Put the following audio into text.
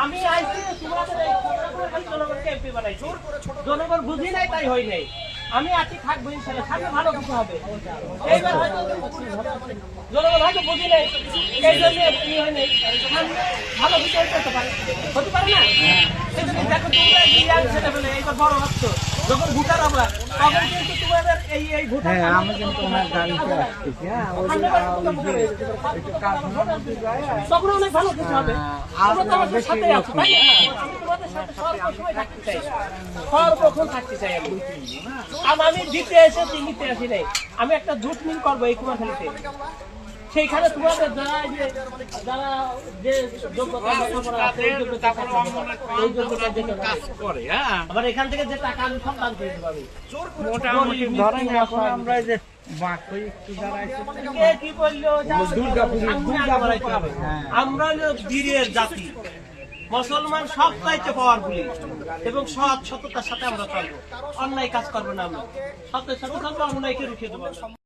আমি আইছি তোমাদের এই জনগণকে এমপি বানাইছি, জনগণ বুঝি নাই তাই হয় নাই। আমি আছি, থাকবো ইনশাআল্লাহ, সামনে ভালো কিছু হবে। এইবার হয়তো জনগণ হয়তো বুঝি নাই, এই জন্য এমপি হয় নাই, সামনে ভালো কিছু হতে পারে, হতে পারে না। সেই জন্য দেখো তোমরা ইয়াং ছেলে বলে এইবার বড় হচ্ছ, যখন ভোটার আমরা তখন কিন্তু তোমাদের এই ভোটার আমি কিন্তু ওনার গাড়িতে আসতেছি। তখন অনেক ভালো কিছু হবে। আমরা তো আমাদের সাথে আছি, তাই না? আমি তোমাদের সাথে সর্বসময় থাকতে চাই, সর্বক্ষণ থাকতে চাই। আমি দিতে এসেছি, নিতে আসি নাই। আমি একটা জুট মিল করবো এই কুমারখালীতে, সেইখানে তোমাদের যারা যে যোগ্যতা কাজ করে, আবার এখান থেকে যে টাকা আমি সব দান করে দেবো। মোটামুটি ধরেন এখন আমরা যে বাকি একটু দাঁড়াইছি, কি বললো আমরা হলো বীরের জাতি, মুসলমান সব চাইতে পাওয়ারফুলি এবং সৎ সততার সাথে আমরা চলবো, অন্যায় কাজ করবো না। আমরা সত্যের সাথে চলবো, অন্যায়কে রুখে দেবো।